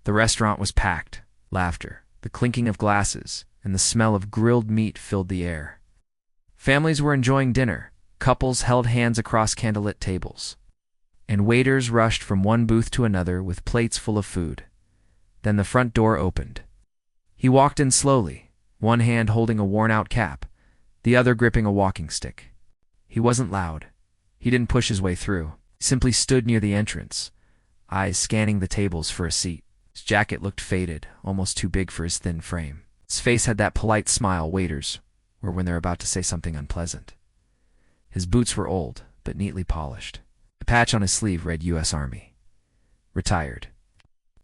The restaurant was packed. Laughter, the clinking of glasses, and the smell of grilled meat filled the air. Families were enjoying dinner. Couples held hands across candlelit tables, and waiters rushed from one booth to another with plates full of food. Then the front door opened. He walked in slowly, one hand holding a worn-out cap, the other gripping a walking stick. He wasn't loud. He didn't push his way through. He simply stood near the entrance, eyes scanning the tables for a seat. His jacket looked faded, almost too big for his thin frame. His face had that polite smile waiters wear when they're about to say something unpleasant. His boots were old, but neatly polished. The patch on his sleeve read U.S. Army. Retired.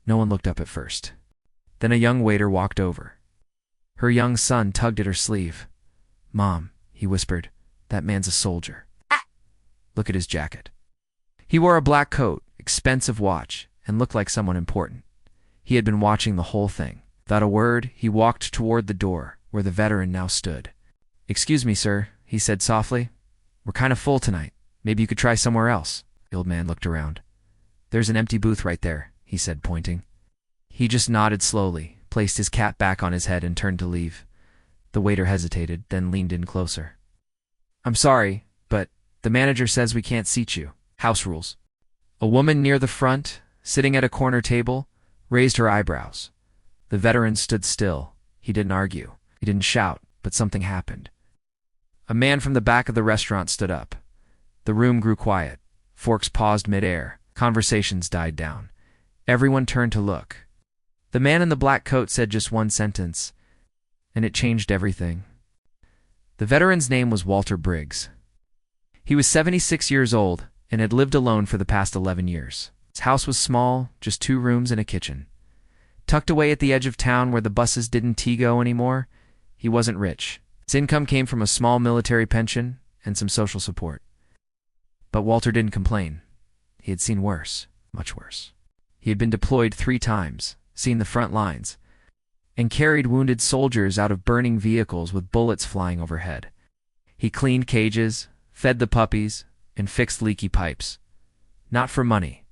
No one looked up at first. Then a young waiter walked over. Her young son tugged at her sleeve. "Mom," he whispered, "that man's a soldier. Look at his jacket." He wore a black coat, expensive watch, and looked like someone important. He had been watching the whole thing. Without a word, he walked toward the door, where the veteran now stood. "Excuse me, sir," he said softly. "We're kind of full tonight. Maybe you could try somewhere else." The old man looked around. "There's an empty booth right there," he said, pointing. He just nodded slowly, placed his cap back on his head, and turned to leave. The waiter hesitated, then leaned in closer. "I'm sorry, but the manager says we can't seat you. House rules." A woman near the front, sitting at a corner table, raised her eyebrows. The veteran stood still. He didn't argue. He didn't shout, but something happened. A man from the back of the restaurant stood up. The room grew quiet. Forks paused mid-air. Conversations died down. Everyone turned to look. The man in the black coat said just one sentence, and it changed everything. The veteran's name was Walter Briggs. He was 76 years old and had lived alone for the past 11 years. His house was small, just 2 rooms and a kitchen. Tucked away at the edge of town where the buses didn't go anymore, he wasn't rich. His income came from a small military pension and some social support. But Walter didn't complain. He had seen worse, much worse. He had been deployed 3 times, seen the front lines, and carried wounded soldiers out of burning vehicles with bullets flying overhead. He cleaned cages, fed the puppies, and fixed leaky pipes. Not for money,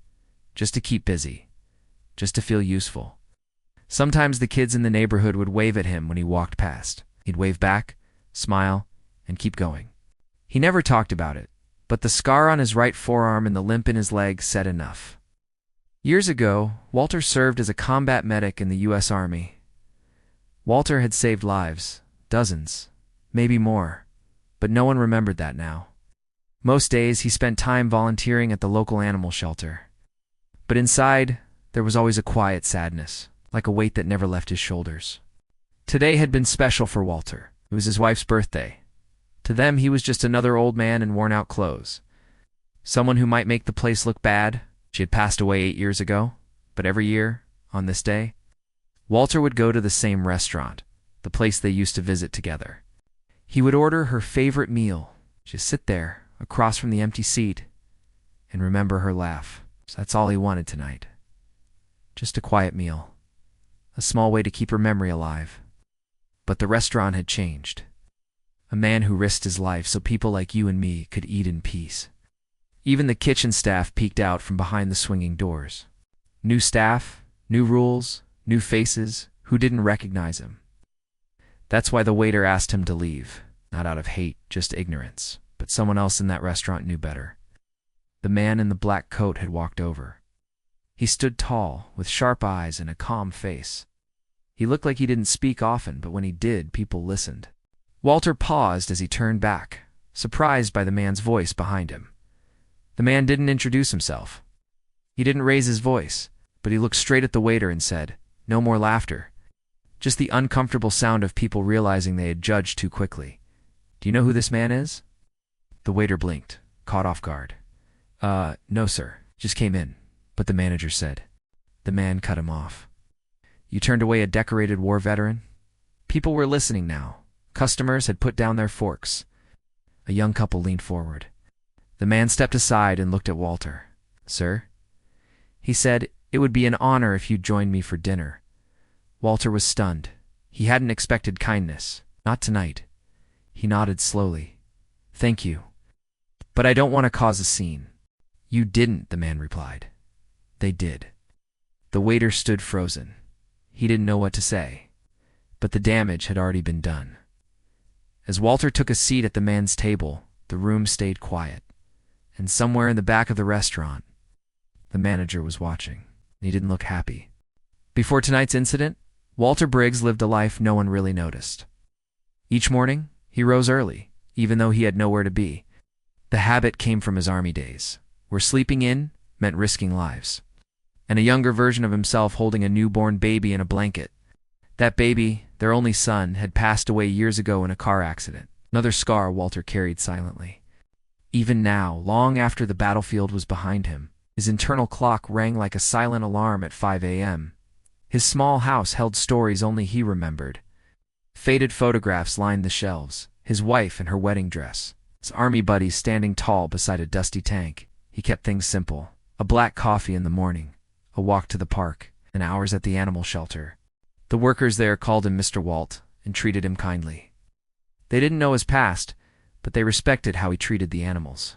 just to keep busy, just to feel useful. Sometimes the kids in the neighborhood would wave at him when he walked past. He'd wave back, smile, and keep going. He never talked about it, but the scar on his right forearm and the limp in his leg said enough. Years ago, Walter served as a combat medic in the U.S. Army. Walter had saved lives, dozens, maybe more, but no one remembered that now. Most days he spent time volunteering at the local animal shelter. But inside, there was always a quiet sadness, like a weight that never left his shoulders. Today had been special for Walter. It was his wife's birthday. To them, he was just another old man in worn-out clothes. Someone who might make the place look bad. She had passed away 8 years ago, but every year, on this day, Walter would go to the same restaurant, the place they used to visit together. He would order her favorite meal, just sit there, across from the empty seat, and remember her laugh. So that's all he wanted tonight. Just a quiet meal. A small way to keep her memory alive. But the restaurant had changed. A man who risked his life so people like you and me could eat in peace. Even the kitchen staff peeked out from behind the swinging doors. New staff, new rules, new faces who didn't recognize him. That's why the waiter asked him to leave, not out of hate, just ignorance. But someone else in that restaurant knew better. The man in the black coat had walked over. He stood tall, with sharp eyes and a calm face. He looked like he didn't speak often, but when he did, people listened. Walter paused as he turned back, surprised by the man's voice behind him. The man didn't introduce himself. He didn't raise his voice, but he looked straight at the waiter and said, "No more laughter." Just the uncomfortable sound of people realizing they had judged too quickly. "Do you know who this man is?" The waiter blinked, caught off guard. No, sir. Just came in." But the manager said. The man cut him off. "You turned away a decorated war veteran?" People were listening now. Customers had put down their forks. A young couple leaned forward. The man stepped aside and looked at Walter. "Sir?" He said, "It would be an honor if you'd join me for dinner." Walter was stunned. He hadn't expected kindness. Not tonight. He nodded slowly. "Thank you. But I don't want to cause a scene." "You didn't," the man replied. "They did." The waiter stood frozen. He didn't know what to say, but the damage had already been done. As Walter took a seat at the man's table, the room stayed quiet, and somewhere in the back of the restaurant, the manager was watching, and he didn't look happy. Before tonight's incident, Walter Briggs lived a life no one really noticed. Each morning, he rose early, even though he had nowhere to be. The habit came from his army days, where sleeping in meant risking lives, and a younger version of himself holding a newborn baby in a blanket. That baby, their only son, had passed away years ago in a car accident, another scar Walter carried silently. Even now, long after the battlefield was behind him, his internal clock rang like a silent alarm at 5 a.m. His small house held stories only he remembered. Faded photographs lined the shelves, his wife in her wedding dress, his army buddies standing tall beside a dusty tank. He kept things simple: a black coffee in the morning, a walk to the park, and hours at the animal shelter. The workers there called him Mr. Walt and treated him kindly. They didn't know his past, but they respected how he treated the animals.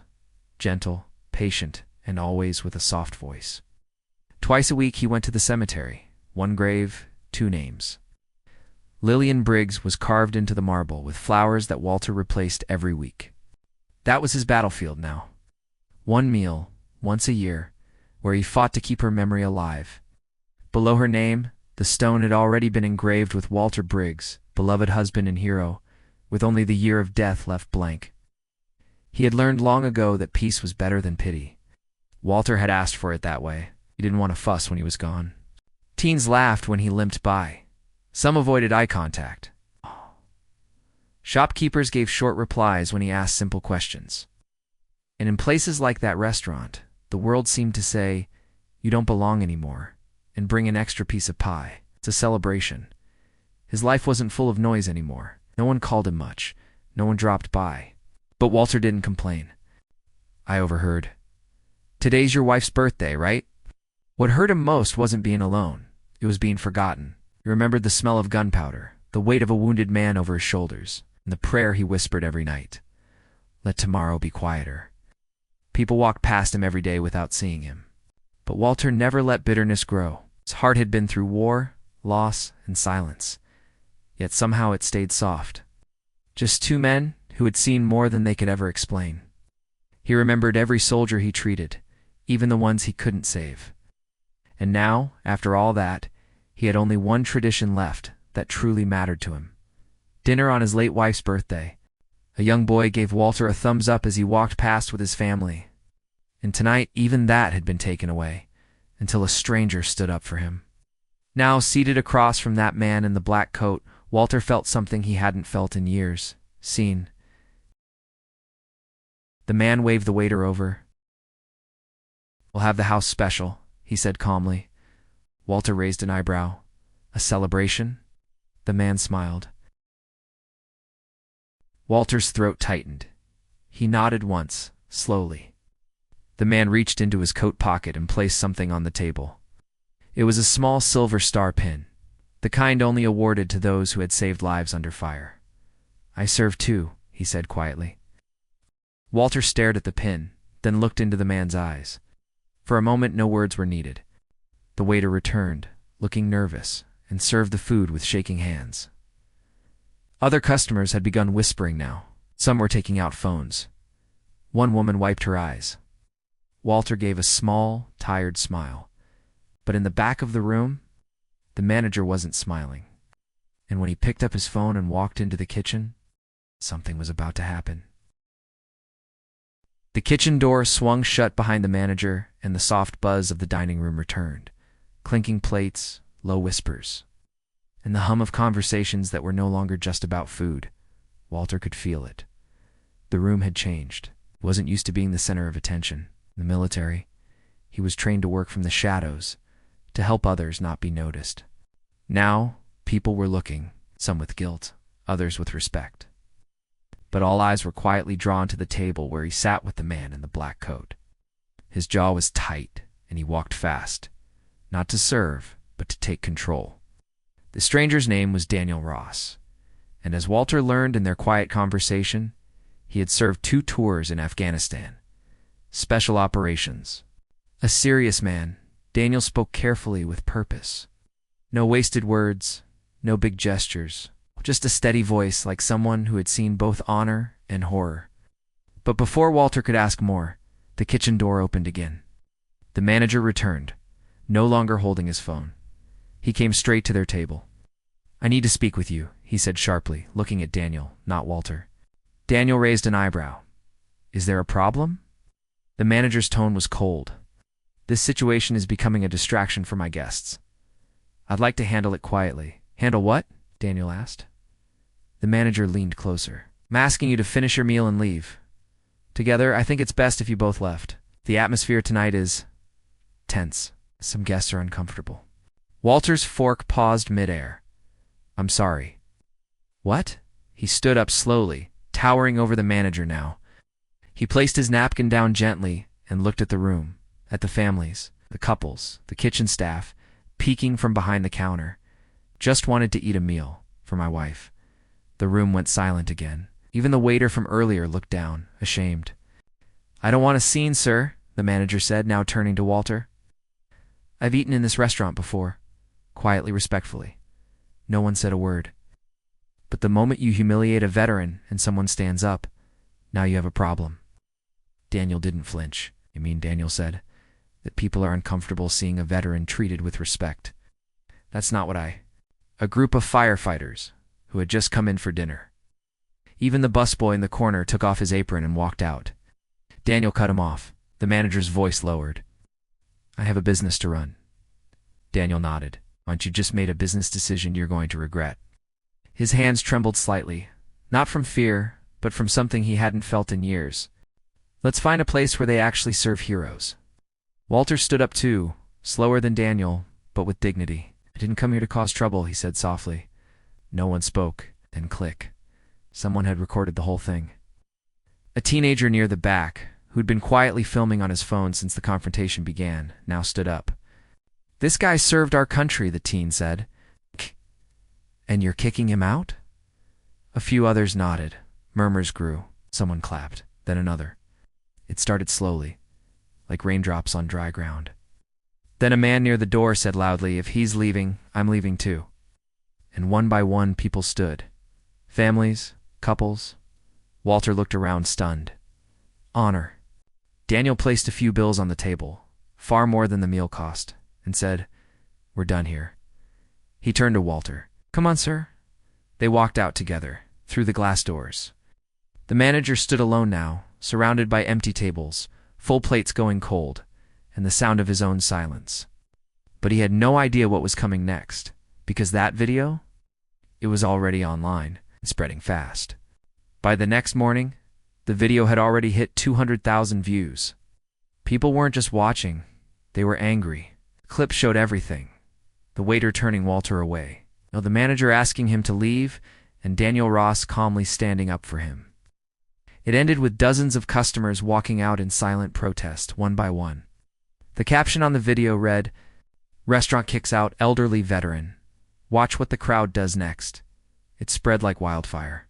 Gentle, patient, and always with a soft voice. Twice a week he went to the cemetery. One grave, two names. Lillian Briggs was carved into the marble with flowers that Walter replaced every week. That was his battlefield now. One meal, once a year, where he fought to keep her memory alive. Below her name, the stone had already been engraved with Walter Briggs, beloved husband and hero, with only the year of death left blank. He had learned long ago that peace was better than pity. Walter had asked for it that way. He didn't want to fuss when he was gone. Teens laughed when he limped by. Some avoided eye contact. Shopkeepers gave short replies when he asked simple questions. And in places like that restaurant, the world seemed to say, "You don't belong anymore," and bring an extra piece of pie. It's a celebration. His life wasn't full of noise anymore. No one called him much. No one dropped by. But Walter didn't complain. "I overheard. Today's your wife's birthday, right?" What hurt him most wasn't being alone. It was being forgotten. He remembered the smell of gunpowder, the weight of a wounded man over his shoulders, and the prayer he whispered every night. Let tomorrow be quieter. People walked past him every day without seeing him. But Walter never let bitterness grow. His heart had been through war, loss, and silence. Yet somehow it stayed soft. Just two men who had seen more than they could ever explain. He remembered every soldier he treated, even the ones he couldn't save. And now, after all that, he had only one tradition left that truly mattered to him. Dinner on his late wife's birthday. A young boy gave Walter a thumbs up as he walked past with his family. And tonight, even that had been taken away, until a stranger stood up for him. Now, seated across from that man in the black coat, Walter felt something he hadn't felt in years. Seen. The man waved the waiter over. "We'll have the house special," he said calmly. Walter raised an eyebrow. "A celebration?" The man smiled. Walter's throat tightened. He nodded once, slowly. The man reached into his coat pocket and placed something on the table. It was a small silver star pin, the kind only awarded to those who had saved lives under fire. "I serve too," he said quietly. Walter stared at the pin, then looked into the man's eyes. For a moment no words were needed. The waiter returned, looking nervous, and served the food with shaking hands. Other customers had begun whispering now. Some were taking out phones. One woman wiped her eyes. Walter gave a small, tired smile. But in the back of the room, the manager wasn't smiling. And when he picked up his phone and walked into the kitchen, something was about to happen. The kitchen door swung shut behind the manager, and the soft buzz of the dining room returned. Clinking plates, low whispers, and the hum of conversations that were no longer just about food. Walter could feel it. The room had changed. He wasn't used to being the center of attention. In the military, he was trained to work from the shadows, to help others not be noticed. Now, people were looking, some with guilt, others with respect. But all eyes were quietly drawn to the table where he sat with the man in the black coat. His jaw was tight, and he walked fast, not to serve, but to take control. The stranger's name was Daniel Ross, and as Walter learned in their quiet conversation, he had served 2 tours in Afghanistan. Special operations. A serious man, Daniel spoke carefully with purpose. No wasted words, no big gestures, just a steady voice like someone who had seen both honor and horror. But before Walter could ask more, the kitchen door opened again. The manager returned, no longer holding his phone. He came straight to their table. "I need to speak with you," he said sharply, looking at Daniel, not Walter. Daniel raised an eyebrow. "Is there a problem?" The manager's tone was cold. "This situation is becoming a distraction for my guests. I'd like to handle it quietly." "Handle what?" Daniel asked. The manager leaned closer. "I'm asking you to finish your meal and leave. Together, I think it's best if you both left. The atmosphere tonight is tense. Some guests are uncomfortable." Walter's fork paused midair. "I'm sorry." "What?" He stood up slowly, towering over the manager now. He placed his napkin down gently and looked at the room, at the families, the couples, the kitchen staff, peeking from behind the counter. "Just wanted to eat a meal for my wife." The room went silent again. Even the waiter from earlier looked down, ashamed. "I don't want a scene, sir," the manager said, now turning to Walter. "I've eaten in this restaurant before," quietly, respectfully. No one said a word. But the moment you humiliate a veteran and someone stands up, now you have a problem. Daniel didn't flinch. "You mean," Daniel said, "that people are uncomfortable seeing a veteran treated with respect?" "That's not what I—" A group of firefighters who had just come in for dinner. Even the busboy in the corner took off his apron and walked out. Daniel cut him off. The manager's voice lowered. "I have a business to run." Daniel nodded. "Aren't you just made a business decision you're going to regret?" His hands trembled slightly, not from fear, but from something he hadn't felt in years. "Let's find a place where they actually serve heroes." Walter stood up too, slower than Daniel, but with dignity. "I didn't come here to cause trouble," he said softly. No one spoke. Then click. Someone had recorded the whole thing. A teenager near the back, who'd been quietly filming on his phone since the confrontation began, now stood up. "This guy served our country," the teen said. "And you're kicking him out?" A few others nodded. Murmurs grew. Someone clapped, then another. It started slowly, like raindrops on dry ground. Then a man near the door said loudly, "If he's leaving, I'm leaving too." And one by one people stood. Families, couples. Walter looked around, stunned. Honor. Daniel placed a few bills on the table, far more than the meal cost, and said, "We're done here." He turned to Walter. "Come on, sir." They walked out together, through the glass doors. The manager stood alone now, surrounded by empty tables, full plates going cold, and the sound of his own silence. But he had no idea what was coming next, because that video, it was already online, and spreading fast. By the next morning, the video had already hit 200,000 views. People weren't just watching, they were angry. The clip showed everything. The waiter turning Walter away. Now the manager asking him to leave, and Daniel Ross calmly standing up for him. It ended with dozens of customers walking out in silent protest, one by one. The caption on the video read, "Restaurant kicks out elderly veteran. Watch what the crowd does next." It spread like wildfire.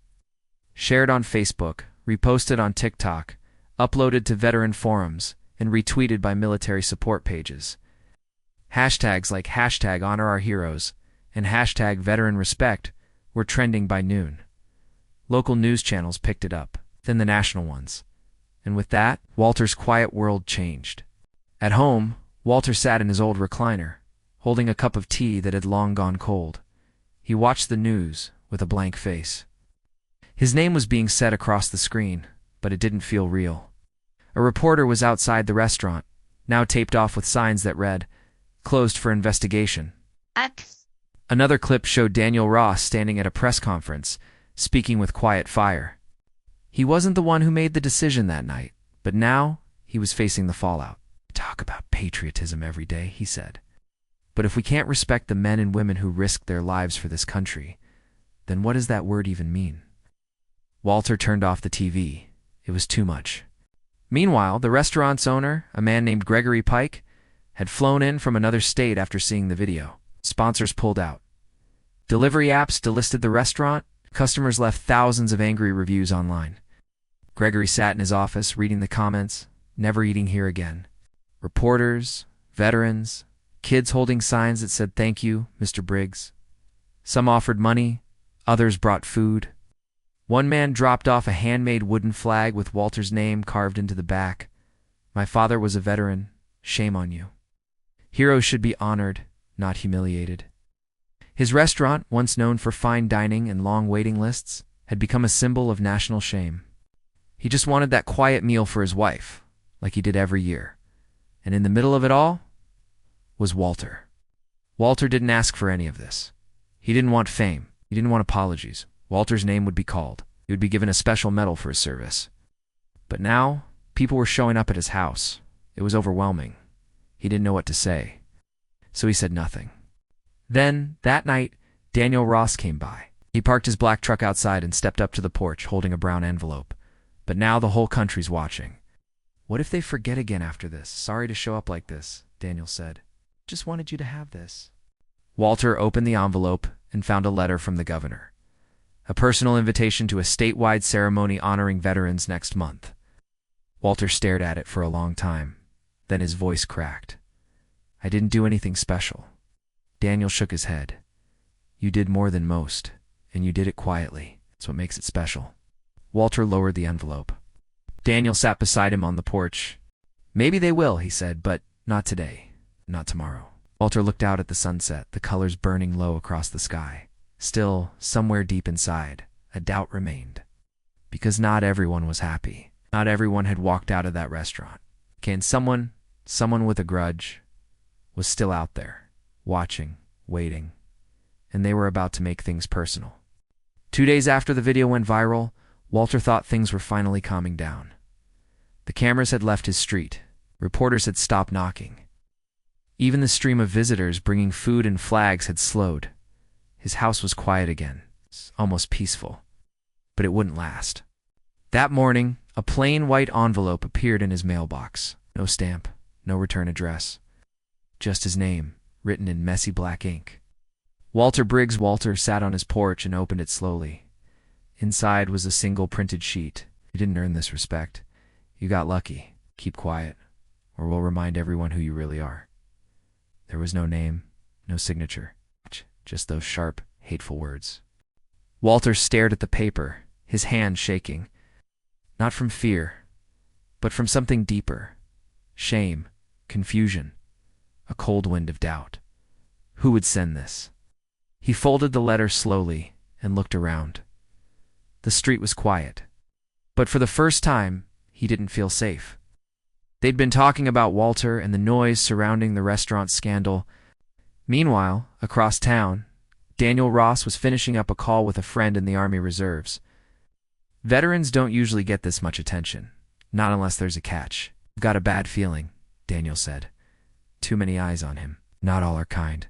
Shared on Facebook, reposted on TikTok, uploaded to veteran forums, and retweeted by military support pages. Hashtags like #HonorOurHeroes and #VeteranRespect were trending by noon. Local news channels picked it up, then the national ones. And with that, Walter's quiet world changed. At home, Walter sat in his old recliner, holding a cup of tea that had long gone cold. He watched the news with a blank face. His name was being said across the screen, but it didn't feel real. A reporter was outside the restaurant, now taped off with signs that read, "Closed for investigation." Another clip showed Daniel Ross standing at a press conference, speaking with quiet fire. He wasn't the one who made the decision that night, but now he was facing the fallout. "Talk about patriotism every day," he said. "But if we can't respect the men and women who risked their lives for this country, then what does that word even mean?" Walter turned off the TV. It was too much. Meanwhile, the restaurant's owner, a man named Gregory Pike, had flown in from another state after seeing the video. Sponsors pulled out. Delivery apps delisted the restaurant. Customers left thousands of angry reviews online. Gregory sat in his office reading the comments, "Never eating here again." Reporters, veterans, kids holding signs that said "Thank you, Mr. Briggs." Some offered money, others brought food. One man dropped off a handmade wooden flag with Walter's name carved into the back. "My father was a veteran. Shame on you." Heroes should be honored, not humiliated. His restaurant, once known for fine dining and long waiting lists, had become a symbol of national shame. He just wanted that quiet meal for his wife, like he did every year. And in the middle of it all was Walter. Walter didn't ask for any of this. He didn't want fame. He didn't want apologies. Walter's name would be called. He would be given a special medal for his service. But now, people were showing up at his house. It was overwhelming. He didn't know what to say. So he said nothing. Then, that night, Daniel Ross came by. He parked his black truck outside and stepped up to the porch, holding a brown envelope. But now the whole country's watching. "What if they forget again after this? Sorry to show up like this," Daniel said. "Just wanted you to have this." Walter opened the envelope and found a letter from the governor. A personal invitation to a statewide ceremony honoring veterans next month. Walter stared at it for a long time. Then his voice cracked. "I didn't do anything special." Daniel shook his head. "You did more than most, and you did it quietly. That's what makes it special." Walter lowered the envelope. Daniel sat beside him on the porch. "Maybe they will," he said, "but not today, not tomorrow." Walter looked out at the sunset, the colors burning low across the sky. Still, somewhere deep inside, a doubt remained. Because not everyone was happy. Not everyone had walked out of that restaurant. And someone with a grudge, was still out there, watching, waiting, and they were about to make things personal. 2 days after the video went viral, Walter thought things were finally calming down. The cameras had left his street. Reporters had stopped knocking. Even the stream of visitors bringing food and flags had slowed. His house was quiet again, almost peaceful. But it wouldn't last. That morning, a plain white envelope appeared in his mailbox. No stamp, no return address. Just his name, written in messy black ink. Walter Briggs. Walter sat on his porch and opened it slowly. Inside was a single printed sheet. "You didn't earn this respect. You got lucky. Keep quiet, or we'll remind everyone who you really are." There was no name, no signature, just those sharp, hateful words. Walter stared at the paper, his hand shaking. Not from fear, but from something deeper. Shame, confusion, a cold wind of doubt. Who would send this? He folded the letter slowly and looked around. The street was quiet. But for the first time, he didn't feel safe. They'd been talking about Walter and the noise surrounding the restaurant scandal. Meanwhile, across town, Daniel Ross was finishing up a call with a friend in the Army Reserves. Veterans don't usually get this much attention, not unless there's a catch. "I've got a bad feeling," Daniel said. "Too many eyes on him. Not all are kind."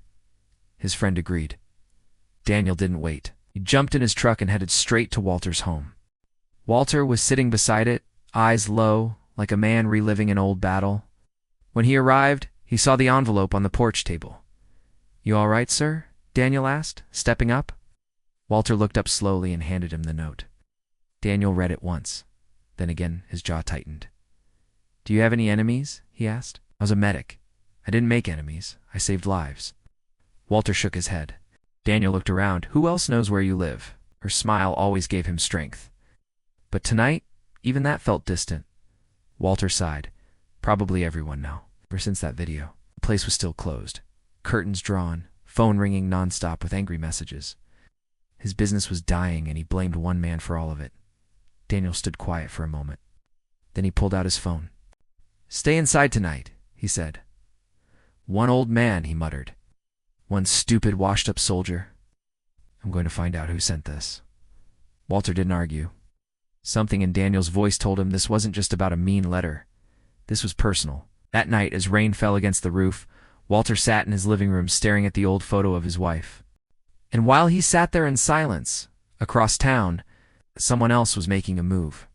His friend agreed. Daniel didn't wait. He jumped in his truck and headed straight to Walter's home. Walter was sitting beside it, eyes low, like a man reliving an old battle. When he arrived, he saw the envelope on the porch table. "You all right, sir?" Daniel asked, stepping up. Walter looked up slowly and handed him the note. Daniel read it once. Then again, his jaw tightened. "Do you have any enemies?" he asked. "I was a medic. I didn't make enemies. I saved lives." Walter shook his head. Daniel looked around. "Who else knows where you live?" Her smile always gave him strength. But tonight, even that felt distant. Walter sighed. "Probably everyone now. Ever since that video, the place was still closed. Curtains drawn, phone ringing nonstop with angry messages. His business was dying and he blamed one man for all of it." Daniel stood quiet for a moment. Then he pulled out his phone. "Stay inside tonight," he said. "One old man," he muttered. "One stupid, washed-up soldier. I'm going to find out who sent this." Walter didn't argue. Something in Daniel's voice told him this wasn't just about a mean letter. This was personal. That night, as rain fell against the roof, Walter sat in his living room staring at the old photo of his wife. And while he sat there in silence, across town, someone else was making a move.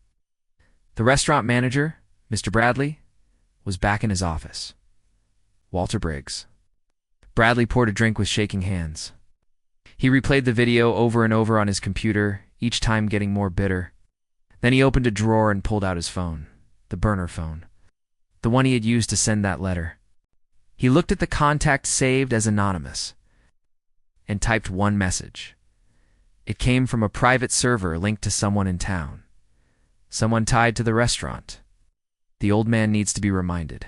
The restaurant manager, Mr. Bradley, was back in his office. Walter Briggs. Bradley poured a drink with shaking hands. He replayed the video over and over on his computer, each time getting more bitter. Then he opened a drawer and pulled out his phone, the burner phone, the one he had used to send that letter. He looked at the contact saved as anonymous and typed one message. It came from a private server linked to someone in town. Someone tied to the restaurant. The old man needs to be reminded.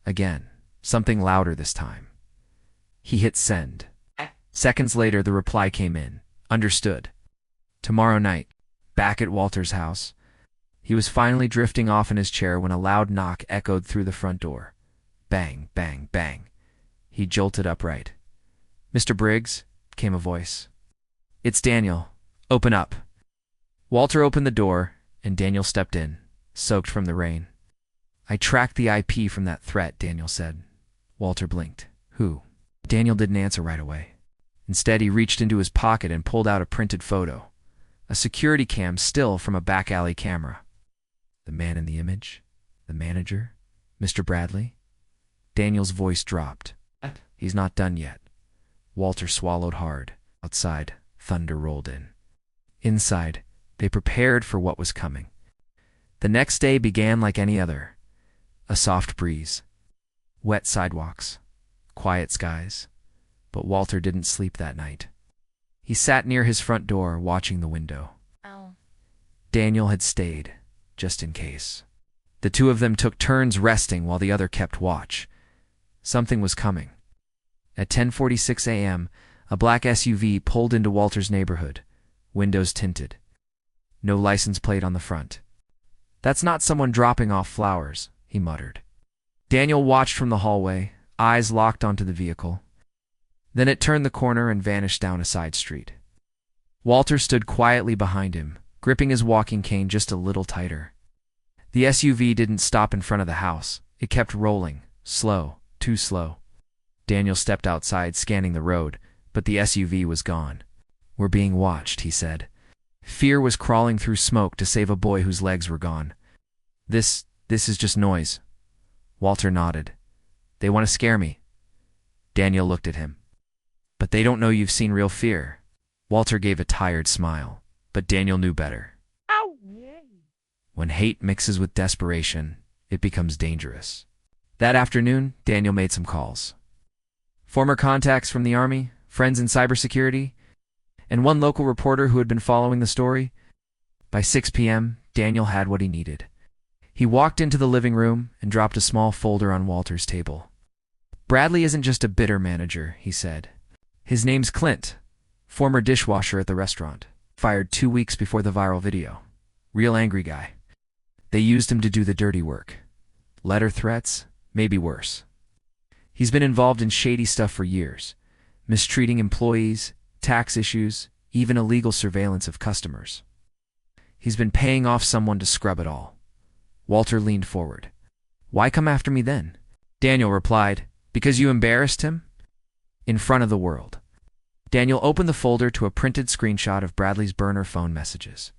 Again, something louder this time. He hit send. Seconds later, the reply came in. Understood. Tomorrow night, back at Walter's house. He was finally drifting off in his chair when a loud knock echoed through the front door. Bang, bang, bang. He jolted upright. "Mr. Briggs," came a voice. "It's Daniel. Open up." Walter opened the door, and Daniel stepped in, soaked from the rain. "I tracked the IP from that threat," Daniel said. Walter blinked. "Who?" Daniel didn't answer right away. Instead, he reached into his pocket and pulled out a printed photo. A security cam still from a back alley camera. The man in the image? The manager? Mr. Bradley? Daniel's voice dropped. "He's not done yet." Walter swallowed hard. Outside, thunder rolled in. Inside, they prepared for what was coming. The next day began like any other. A soft breeze. Wet sidewalks. Quiet skies. But Walter didn't sleep that night. He sat near his front door, watching the window. Daniel had stayed, just in case. The two of them took turns resting while the other kept watch. Something was coming. At 10:46 a.m., a black SUV pulled into Walter's neighborhood, windows tinted. No license plate on the front. "That's not someone dropping off flowers," he muttered. Daniel watched from the hallway, eyes locked onto the vehicle. Then it turned the corner and vanished down a side street. Walter stood quietly behind him, gripping his walking cane just a little tighter. The SUV didn't stop in front of the house. It kept rolling, slow, too slow. Daniel stepped outside, scanning the road, but the SUV was gone. "We're being watched," he said. Fear was crawling through smoke to save a boy whose legs were gone. This is just noise." Walter nodded. "They want to scare me." Daniel looked at him. "But they don't know you've seen real fear." Walter gave a tired smile, but Daniel knew better. When hate mixes with desperation, it becomes dangerous. That afternoon, Daniel made some calls. Former contacts from the Army, friends in cybersecurity, and one local reporter who had been following the story. By 6 p.m., Daniel had what he needed. He walked into the living room and dropped a small folder on Walter's table. "Bradley isn't just a bitter manager," he said. "His name's Clint, former dishwasher at the restaurant. Fired 2 weeks before the viral video. Real angry guy. They used him to do the dirty work. Letter threats, maybe worse. He's been involved in shady stuff for years. Mistreating employees, tax issues, even illegal surveillance of customers. He's been paying off someone to scrub it all." Walter leaned forward. "Why come after me then?" Daniel replied, "Because you embarrassed him? In front of the world." Daniel opened the folder to a printed screenshot of Bradley's burner phone messages.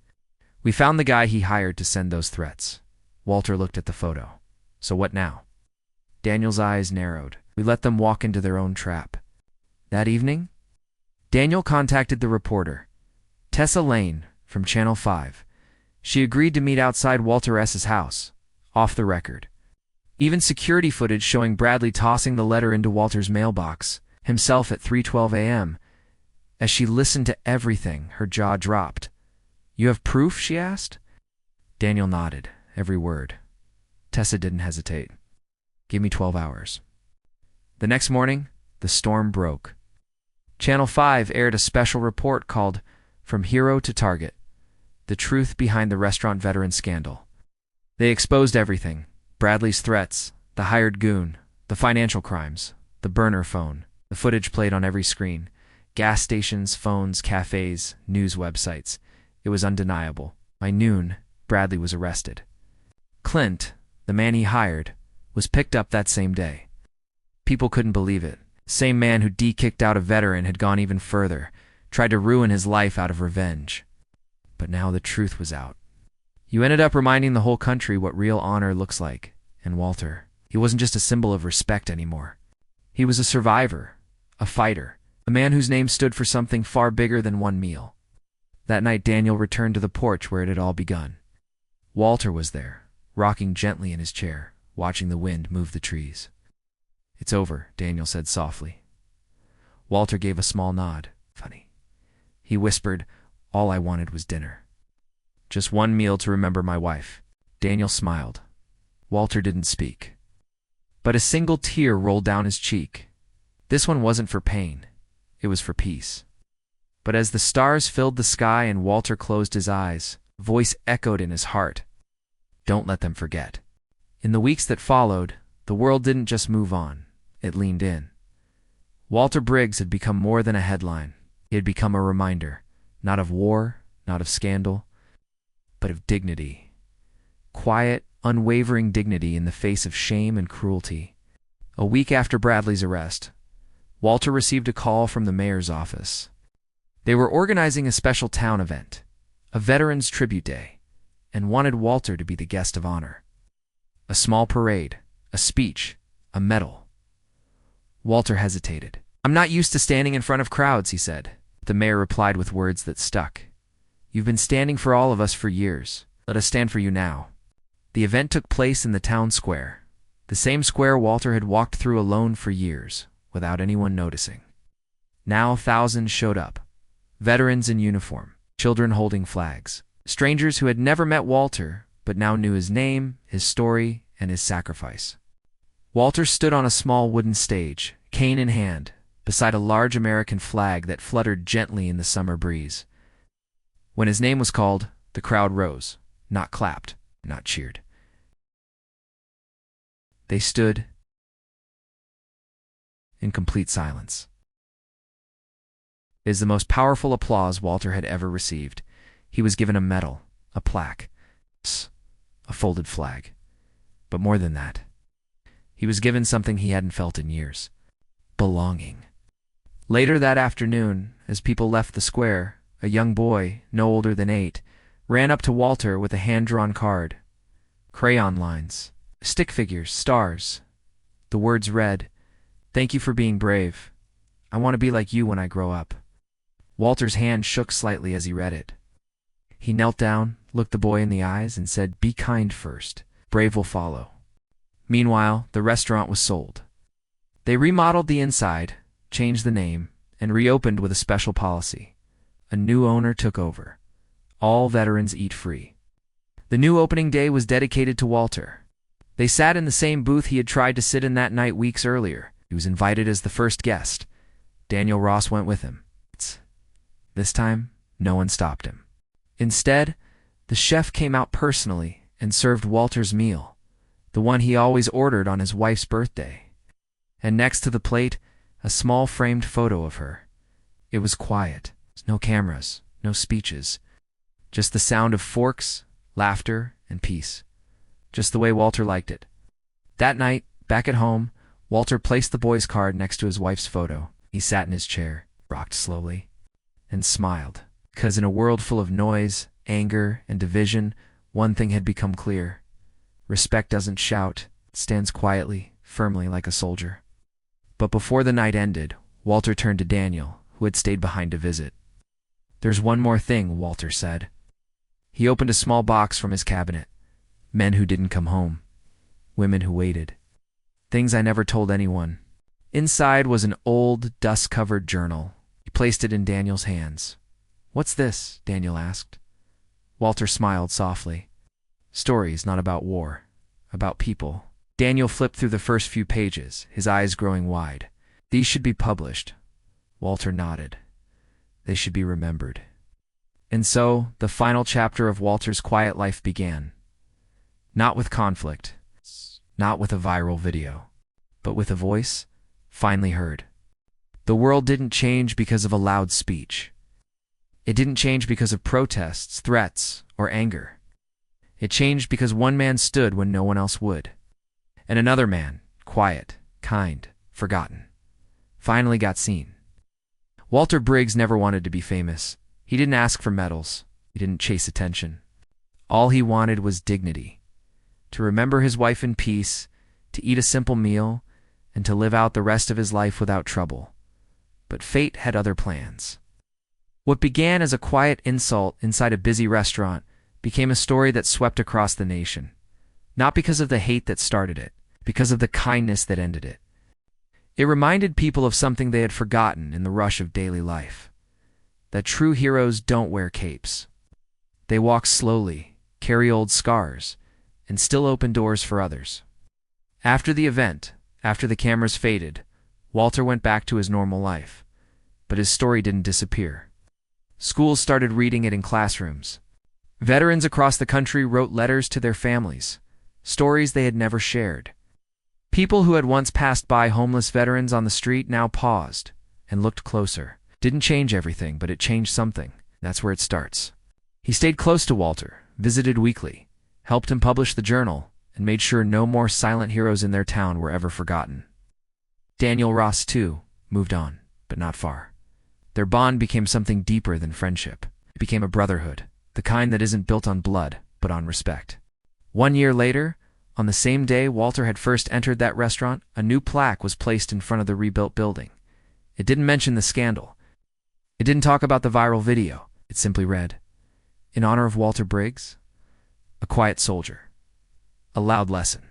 "We found the guy he hired to send those threats." Walter looked at the photo. "So what now?" Daniel's eyes narrowed. "We let them walk into their own trap." That evening, Daniel contacted the reporter, Tessa Lane, from Channel 5. She agreed to meet outside Walter S.'s house, off the record. Even security footage showing Bradley tossing the letter into Walter's mailbox, himself at 3:12 a.m. As she listened to everything, her jaw dropped. "You have proof?" she asked. Daniel nodded, every word. Tessa didn't hesitate. "Give me 12 hours." The next morning, the storm broke. Channel 5 aired a special report called From Hero to Target, the truth behind the restaurant veteran scandal. They exposed everything: Bradley's threats, the hired goon, the financial crimes, the burner phone, the footage played on every screen, gas stations, phones, cafes, news websites. It was undeniable. By noon, Bradley was arrested. Clint, the man he hired, was picked up that same day. People couldn't believe it. Same man who de-kicked out a veteran had gone even further, tried to ruin his life out of revenge. But now the truth was out. You ended up reminding the whole country what real honor looks like. And Walter, he wasn't just a symbol of respect anymore. He was a survivor, a fighter, a man whose name stood for something far bigger than one meal. That night, Daniel returned to the porch where it had all begun. Walter was there, rocking gently in his chair, watching the wind move the trees. "It's over," Daniel said softly. Walter gave a small nod. "Funny." He whispered, "All I wanted was dinner. Just one meal to remember my wife." Daniel smiled. Walter didn't speak. But a single tear rolled down his cheek. This one wasn't for pain. It was for peace. But as the stars filled the sky and Walter closed his eyes, a voice echoed in his heart. "Don't let them forget." In the weeks that followed, the world didn't just move on. It leaned in. Walter Briggs had become more than a headline. He had become a reminder, not of war, not of scandal, but of dignity. Quiet, unwavering dignity in the face of shame and cruelty. A week after Bradley's arrest, Walter received a call from the mayor's office. They were organizing a special town event, a Veterans Tribute Day, and wanted Walter to be the guest of honor. A small parade, a speech, a medal. Walter hesitated. "I'm not used to standing in front of crowds," he said. The mayor replied with words that stuck. "You've been standing for all of us for years. Let us stand for you now." The event took place in the town square, the same square Walter had walked through alone for years, without anyone noticing. Now thousands showed up, veterans in uniform, children holding flags, strangers who had never met Walter but now knew his name, his story, and his sacrifice. Walter stood on a small wooden stage, cane in hand, beside a large American flag that fluttered gently in the summer breeze. When his name was called, the crowd rose, not clapped, not cheered. They stood in complete silence. It is the most powerful applause Walter had ever received. He was given a medal, a plaque, a folded flag. But more than that, he was given something he hadn't felt in years: belonging. Later that afternoon, as people left the square, a young boy, no older than 8, ran up to Walter with a hand-drawn card. Crayon lines, stick figures, stars. The words read, "Thank you for being brave. I want to be like you when I grow up." Walter's hand shook slightly as he read it. He knelt down, looked the boy in the eyes, and said, "Be kind first. Brave will follow." Meanwhile, the restaurant was sold. They remodeled the inside, changed the name, and reopened with a special policy. A new owner took over. All veterans eat free. The new opening day was dedicated to Walter. They sat in the same booth he had tried to sit in that night weeks earlier. He was invited as the first guest. Daniel Ross went with him. This time, no one stopped him. Instead, the chef came out personally and served Walter's meal, the one he always ordered on his wife's birthday. And next to the plate, a small framed photo of her. It was quiet. No cameras, no speeches. Just the sound of forks, laughter, and peace. Just the way Walter liked it. That night, back at home, Walter placed the boy's card next to his wife's photo. He sat in his chair, rocked slowly, and smiled. Because in a world full of noise, anger, and division, one thing had become clear. Respect doesn't shout, it stands quietly, firmly like a soldier. But before the night ended, Walter turned to Daniel, who had stayed behind to visit. "There's one more thing," Walter said. He opened a small box from his cabinet. Men who didn't come home. Women who waited. Things I never told anyone. Inside was an old, dust-covered journal. He placed it in Daniel's hands. "What's this?" Daniel asked. Walter smiled softly. "Stories not about war, about people." Daniel flipped through the first few pages, his eyes growing wide. "These should be published." Walter nodded. "They should be remembered." And so, the final chapter of Walter's quiet life began. Not with conflict, not with a viral video, but with a voice finally heard. The world didn't change because of a loud speech. It didn't change because of protests, threats, or anger. It changed because one man stood when no one else would. And another man, quiet, kind, forgotten, finally got seen. Walter Briggs never wanted to be famous. He didn't ask for medals. He didn't chase attention. All he wanted was dignity. To remember his wife in peace, to eat a simple meal, and to live out the rest of his life without trouble. But fate had other plans. What began as a quiet insult inside a busy restaurant became a story that swept across the nation. Not because of the hate that started it, because of the kindness that ended it. It reminded people of something they had forgotten in the rush of daily life: that true heroes don't wear capes. They walk slowly, carry old scars, and still open doors for others. After the event, after the cameras faded, Walter went back to his normal life. But his story didn't disappear. Schools started reading it in classrooms. Veterans across the country wrote letters to their families, stories they had never shared. People who had once passed by homeless veterans on the street now paused and looked closer. Didn't change everything, but it changed something. That's where it starts. He stayed close to Walter, visited weekly, helped him publish the journal, and made sure no more silent heroes in their town were ever forgotten. Daniel Ross, too, moved on, but not far. Their bond became something deeper than friendship. It became a brotherhood, the kind that isn't built on blood, but on respect. 1 year later, on the same day Walter had first entered that restaurant, a new plaque was placed in front of the rebuilt building. It didn't mention the scandal. It didn't talk about the viral video. It simply read, "In honor of Walter Briggs, a quiet soldier, a loud lesson."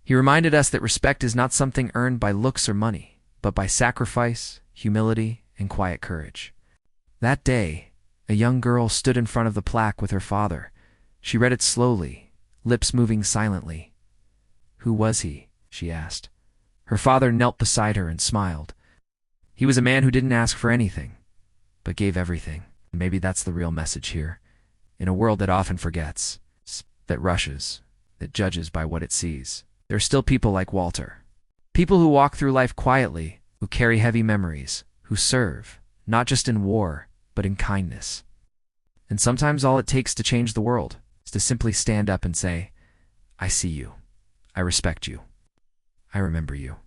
He reminded us that respect is not something earned by looks or money, but by sacrifice, humility, and quiet courage. That day, a young girl stood in front of the plaque with her father. She read it slowly, lips moving silently. "Who was he?" she asked. Her father knelt beside her and smiled. He was a man who didn't ask for anything, but gave everything. Maybe that's the real message here. In a world that often forgets, that rushes, that judges by what it sees, there are still people like Walter. People who walk through life quietly, who carry heavy memories, who serve, not just in war, but in kindness. And sometimes all it takes to change the world is to simply stand up and say, "I see you. I respect you. I remember you."